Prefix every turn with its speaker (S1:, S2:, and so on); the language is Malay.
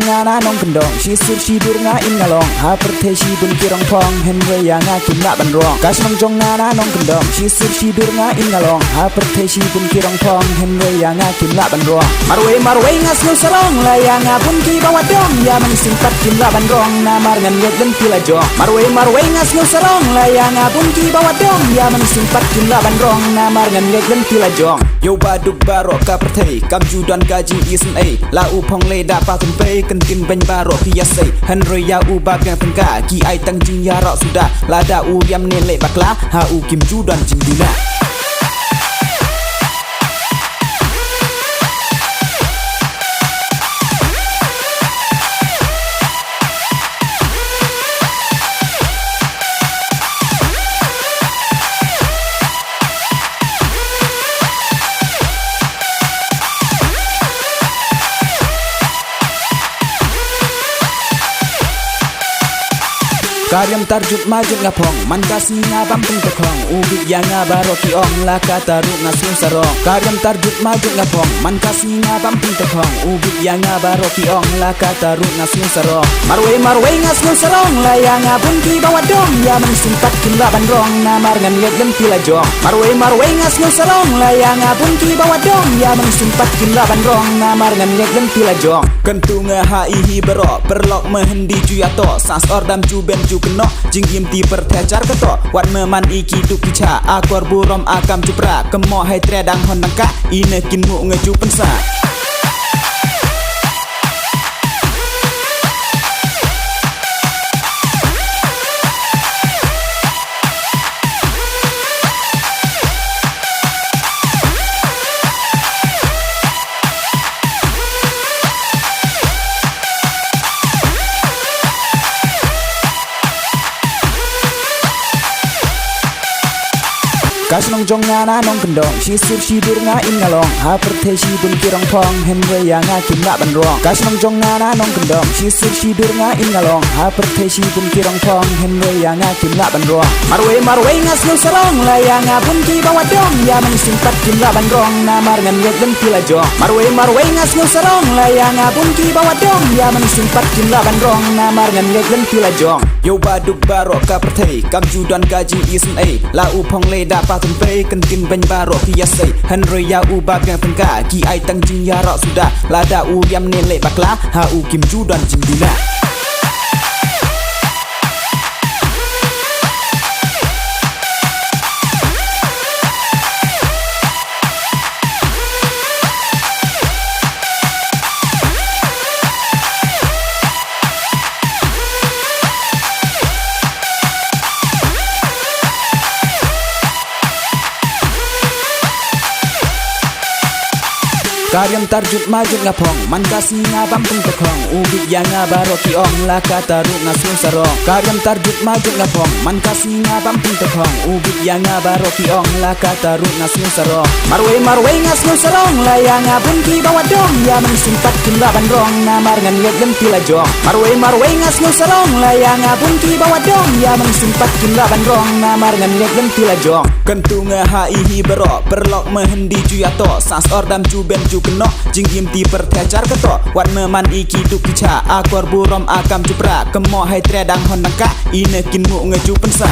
S1: ngana nong kendong sisir sidur nga in ngalong ha perthe si bun kirong phong hen we yang nga kim na ban rong kas nong jong ngana nong kendong sisir sidur nga in ngalong ha perthe si bun kirong phong hen we yang nga kim na ban rong marwe ngas nu sarong la yang nga bun ki bawa dong ya man simpat kim la ban rong na mar ngan yet den pila jong marwe ngas nu sarong la yang nga bun ki bawa dong ya man simpat kim la ban rong na mar ngan yet den pila jong yo baduk barok ka perthe kam judan gaji isen ai la u phong le da pa tum pe kan kim ban barok piasai han re ya u ba gan tengka ki ai tang jing ya rak sudah la da u yam ne le bakla ha u kim judan jing dina Karyam tarjut majut ngapong man kasi nga bampung tekong ubik yang nga baroki ong la kataru ngasun sarong karyam tarjut majut ngapong man kasi nga bampung tekong ubik yang nga baroki ong la kataru ngasun sarong marwe ngasun sarong la yang nga bunki bawa dong ya man simpat kim la ban rong na mar ngan yet lem pila jong marwe ngasun sarong la yang nga bunki bawa dong ya man simpat kim la ban rong na mar ngan yet lem pila jong kentunga hai hi bero perlok mehendi juyato sas ordam juben keno jinggim ti pertecar keto wat meman iki duk kica akor burom akam cupra kemo hai tredang honangka ine kinmu ngeju pensa kas nong jong ngana nong kendong sisir sidur nga in ngalong ha perthe si bun kirong phong hen we yang nga kim na ban rong kas nong jong ngana nong kendong sisir sidur nga in ngalong ha perthe si bun kirong phong hen we yang nga kim na ban rong marwe ngas nu sarong la yang nga bun ki bawa dong ya man simpat kim na ban rong na mar ngan yet den pila jong marwe ngas nu sarong la yang nga bun ki bawa dong ya man simpat kim na ban rong na mar ngan yet den pila jong yo baduk barok ka perthe kam judan gaji isen ai la u phong le da tum pe kan kim ban barok piasai han re ya u ba gan tengka ki ai tang jing ya rak sudah la da u yam ne le bakla ha u kim judan jing dina karyam tarjut majut ngapong man kasi nga bampung tekong ubik yang nga baroki ong la kataru ngasun sarong karyam tarjut majut ngapong man kasi nga bampung tekong ubik yang nga baroki ong la kataru ngasun sarong marwe ngasun sarong la yang nga bunki bawa dong ya man simpat kim la ban rong na mar ngan yet lem pila jong marwe ngasun sarong la yang nga bunki bawa dong ya man simpat kim la ban rong na mar ngan yet lem pila jong kentunga hai hi bero perlok mehendi juyato sas ordam juben keno jinggim ti pertecar keto wat meman iki duk kica akor burom akam cupra kemo hai tredang honangka ine kinmu ngeju pensa